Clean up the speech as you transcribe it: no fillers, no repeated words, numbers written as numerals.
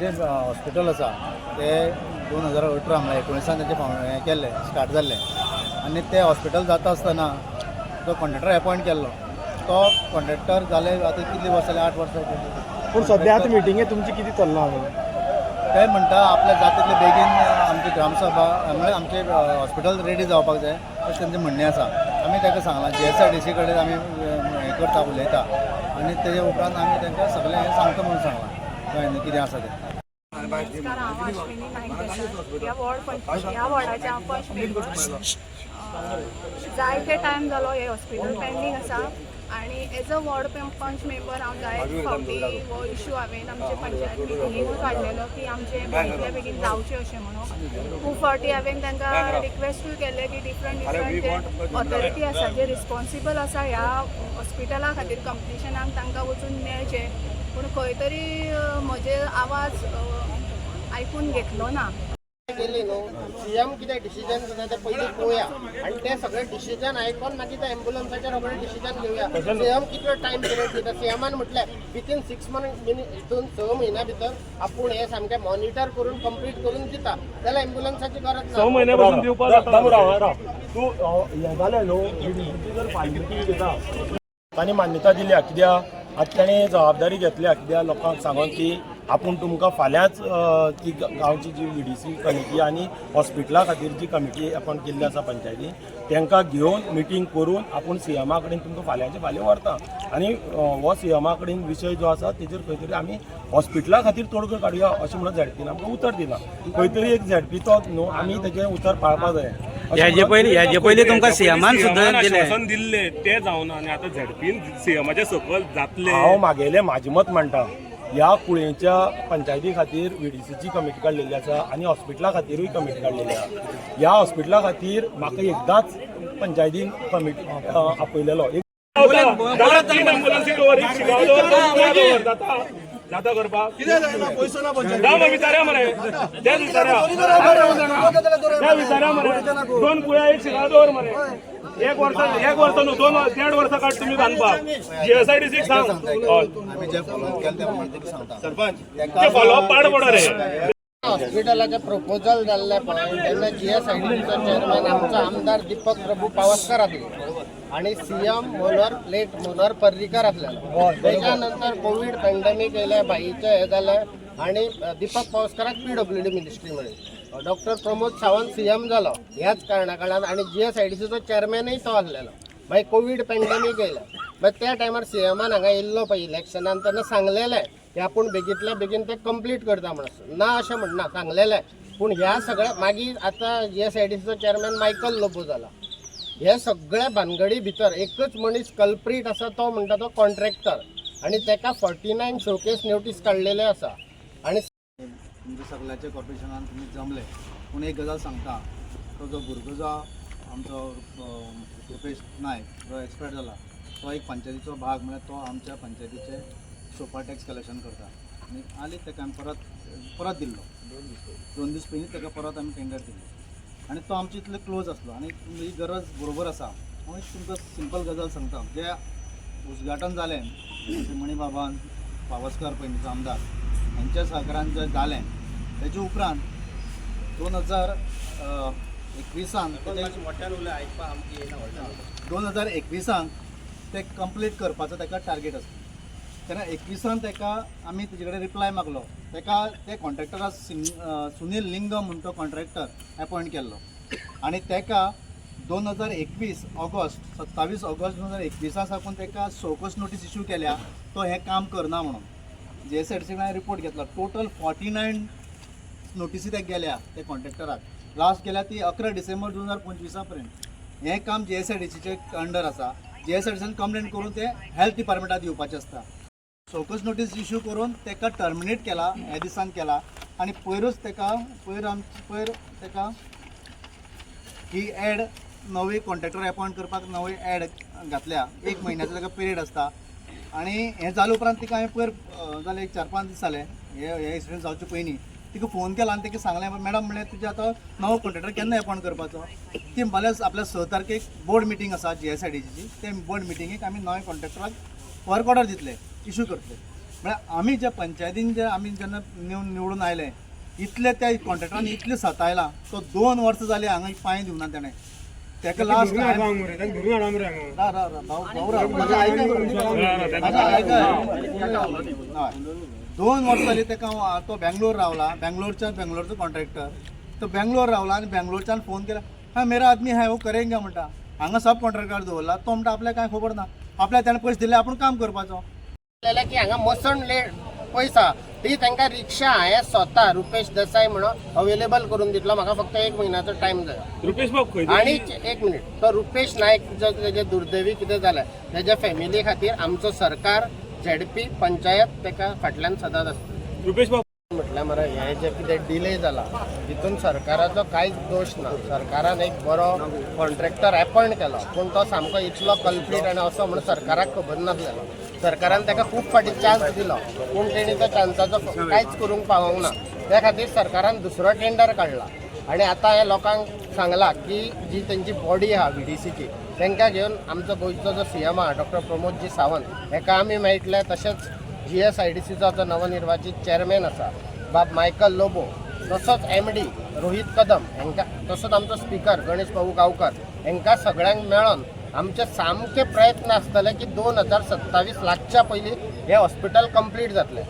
जे हॉस्पिटल आसा ते 2018 म्हणल्यार 19 तेचे हें केल्लें स्टार्ट जाल्लें आनी ते हॉस्पिटल जाता आसतना जो कॉन्ट्रॅक्टर अपॉयंट केल्लो तो कॉन्ट्रॅक्टर जाले आतां कितली वर्सां जाली 8 वर्सां पूण सद्या आतां मिटिंगे तुमची कितें चल्लां ते म्हणटा आपल्या जाता तितले बेगीन आमची ग्रामसभा म्हणजे आमचे हॉस्पिटल रेडी जावपाक जाय अशें तेंचें म्हणणें आसा आमी ताका सांगलां GSIDC कडेन आमी हें करता उलयता आनी तेजे उपरांत आमी तांकां सगळें हें सांगता म्हणून सांगलां कळ्ळें न्ही कितें आसा तें नमस्कार, हांव अश्विनी नायक ह्या वॉर्डाचें हांव फर्स्ट मेंबर. जायते टायम जालो हे हॉस्पिटल पेंडींग आसा आनी एज अ वॉर्ड पंच मेंबर हांव जायते फावटी हो इशू हांवें आमचे पंचायत मिटिंगेंत काडलेलो की आमचे बेगींतल्या बेगीन जावचें अशें म्हणून खूब फावटी हांवें तांकां रिक्वेस्टूय केलें की डिफरंट जे ऑथॉरिटी आसा जे रिस्पॉन्सिबल आसा ह्या हॉस्पिटला खातीर कंप्लिशनाक तांकां वचून मेळचें पूण खंय तरी म्हजे आवाज आयकून घेतलो ना. गेली न्हू CM कितें डिसिजन घेता तें पयलीं पळोवया आनी तें सगळें डिसिजन आयकून मागीर त्या एम्ब्युलन्साचेर सगळें डिसिजन घेवया. CM कितलो टायम पिरियड दिता CMन म्हटलें विथीन 6 मंथ हितून 6 म्हयन्या भितर आपूण हें सामकें मॉनिटर करून कंप्लीट करून दिता जाल्यार एम्ब्युलन्साची गरज ना. 6 म्हयने पासून दिवपाक जाता. तूं हें जालें न्हू जर फायल मिटींग घेता तांणी मान्यता दिल्या कित्याक आतां ताणें जबाबदारी घेतल्या कित्याक लोकांक सांगून की आपूण तुमकां फाल्यांच ती गांवची जी VDC कमिटी आनी हॉस्पिटला खातीर जी कमिटी अपॉयंट केल्ली आसा पंचायतीन तांकां घेवन मिटींग करून आपूण CMा कडेन तुमकां फाल्यांचे फाल्यां व्हरता आनी हो CMा कडेन विशय जो आसा तेजेर खंय तरी आमी हॉस्पिटला खातीर तोडगो काडुया अशें म्हणून ZPन आमकां उतर दिलां. खंय तरी एक ZP तो न्हू आमी तेजें उतर पाळपाक जाय. हेजे पयलीं तुमकां CMन सुद्दां दिल्ले ते जावन आनी आतां ZPन CMच्या सकयल जातले. हांव म्हागेलें म्हाजें मत म्हणटा ह्या कुळेंच्या पंचायती खातीर VDCची कमिटी काडलेली आसा आनी हॉस्पिटला खातीरूय कमिटी काडलेली आसा. ह्या हॉस्पिटला खातीर म्हाका एकदांच पंचायतीन कमिटी आपयलेलो जाता करपाक विचारया मरे तेच विचारया मरे 2 कुळ्या एक शिगार दवर मरे एक वर्ष न्हू 2.5 वर्सां काड तुमी बांदपाक GSIDC सांग आमी जे फॉलो केलें ते प्रमाणे ताका सांगता सरपंच ते फॉलोअप पाड पडा रे. हॉस्पिटलाचें प्रपोजल जाल्लें पळय तेन्ना GSIDCचो चेअरमॅन आमचो आमदार दीपक प्रभू पावसकर आसलो आणि CM मनोहर पर्रीकर आसलेलो. तेच्या नंतर कोविड पॅन्डेमीक येयलें बाईचें हें जालें आनी दीपक पावसकराक PWD मिनिस्ट्री मेळ्ळी. डॉक्टर प्रमोद सावंत CM जालो ह्याच कारणान आनी GSIDCचो चेअरमॅनूय तो आसलेलो. मागीर कोविड पॅन्डेमीक येयलें मागीर त्या टायमार CMन हांगा येयल्लो पळय इलेक्शनान तेन्ना सांगलेलें की आपूण बेगींतल्या बेगीन तें कंप्लीट करता म्हणून ना अशें म्हणना सांगलेलें. पूण ह्या सगळ्या मागीर आतां GSIDCचो चेअरमॅन मायकल लोबो जाला. हे सगळ्या भानगडी भितर एकच मनीस कल्प्रीट आसा तो म्हणटा तो कॉन्ट्रॅक्टर आनी ताका 49 शोकेस नोटीस काडलेले आसा. आनी तुमच्या सगळ्याच्या कॉर्पोरेशनान तुमी जमले पूण एक गजाल सांगता तो जो भुरगो जो आमचो रुपेश नायक जो एक्सपायर जाला तो एक पंचायतीचो भाग म्हळ्यार तो आमच्या पंचायतीचे सोफा टॅक्स कलेक्शन करता आनी आली ताका आमी परत दिल्लो 2 दीस पयलीं ताका परत आमी टेंडर दिल्ली आनी तो आमचे इतले क्लोज आसलो आनी ही गरज बरोबर आसा. हांव तुमकां सिंपल गजाल सांगता जे उजघाटन जालें मणी बाबान पावसकर पयलींचो आमदार हांच्या सहकारान जें जालें तेजे उपरांत 2021 ते कंप्लीट करपाचो ताका टार्गेट आसलो. तेन्ना 21 ताका आमी तेजे कडेन रिप्लाय मागलो ताका ते कॉन्ट्रॅक्टराक सुनील लिंगम म्हणून तो कॉन्ट्रॅक्टर अपॉयंट केल्लो आनी ताका 27 ऑगस्ट 2021 साकून ताका सोकस नोटीस इश्यू केल्या तो हें काम करना म्हणून. GSIDCन रिपोर्ट घेतला टोटल 49 नोटीसी ताका गेल्या त्या कॉन्ट्रॅक्टराक. लास्ट गेल्या ती 11 डिसेंबर 2025 पर्यंत. हें काम GSIDCचे अंडर आसा. GSIDCन कंप्लेंट करून ते हेल्थ डिपार्टमेंटाक दिवपाचें आसता. सोकस नोटीस इश्यू करून ताका टर्मिनेट केला ह्या दिसान केला आनी पयरूच ताका ही एड नवी कॉन्ट्रॅक्टर अपॉयंट करपाक नवी एड घातल्या 1 म्हयन्याचो ताका पिरियड आसता. आनी हें जाले उपरांत तिका हांवें पयर जाले एक 4-5 दीस जाले हे इन्सिडंट जावचे पयलीं तिका फोन केला आनी तिका सांगलें मॅडम म्हणलें तुजें आतां नवो कॉन्ट्रॅक्टर केन्ना अपॉयंट करपाचो. ती म्हणलें आपल्या 6 तारखेक बोर्ड मिटींग आसा GSIDCची ते बोर्ड मिटींगेक आमी नव्या कॉन्ट्रॅक्टराक वर्क ऑर्डर दितले इश्यू करतले. म्हळ्यार आमी जे पंचायतीन जे आमी जेन्ना निवडून आयले इतले त्या कॉन्ट्रॅक्टरान इतले सतायला तो 2 वर्सां जाली हांगा पांय दिवना ताणें तेका लास्ट हय 2 वर्सां जाली तेका तो बेंगलोर रावला बेंगलोरचो कॉन्ट्रॅक्टर तो बेंगलोर रावला आनी बेंगलोरच्यान फोन केला हाँ मेरा आदमी है वो करेंगे म्हणटा हांगा सब कॉन्ट्रॅक्टर दवरला तो म्हणटा आपल्याक कांय खबर ना आपल्याक ताणें पयशे दिले आपूण काम करपाचो की हांगा मसण पैसा ती तांकां रिक्षा हांवें स्वता रुपेश देसाई म्हणून अवेलेबल करून दितलो म्हाका फक्त 1 म्हयन्याचो टायम जाय रुपेश बाब खंय आणि 1 मिनिट तो रुपेश नायक जो तेजे दुर्दैवी कितें जालें तेज्या फॅमिली खातीर आमचो सरकार झेडपी पंचायत ताका फाटल्यान सदांच आसता रुपेश बाब म्हटल्यार मरे हे जे कितें डिले जाला तितून सरकाराचो कांयच दोश ना सरकारान एक बरो कॉन्ट्रॅक्टर अपॉयंट केलो पूण तो सामको इतलो कल्प्रीट आनी असो म्हणून सरकाराक खबर नासलेलो सरकारान ताका खूब फाटी चान्स दिलो पूण तेणी त्या चान्साचो कांयच करूंक पावोंक ना त्या खातीर सरकारान दुसरो टेंडर काडला आनी आतां हे लोकांक सांगलां की जी तेंची बॉडी आहा VDCची तांकां घेवन आमचो गोंयचो जो CM आहा डॉ प्रमोदजी सावंत हेका आमी मेळटले तशेंच GSIDCचो जो नवनिर्वाचित चेअरमॅन आसा बाब मायकल लोबो तसोच MD रोहित कदम हांकां तसोच आमचो स्पीकर गणेश भाऊ गांवकर हांकां सगळ्यांक मेळोन आमचे सामके प्रयत्न आसतले की 2027 लागच्या पयलीं हे हॉस्पिटल कंप्लीट जातलें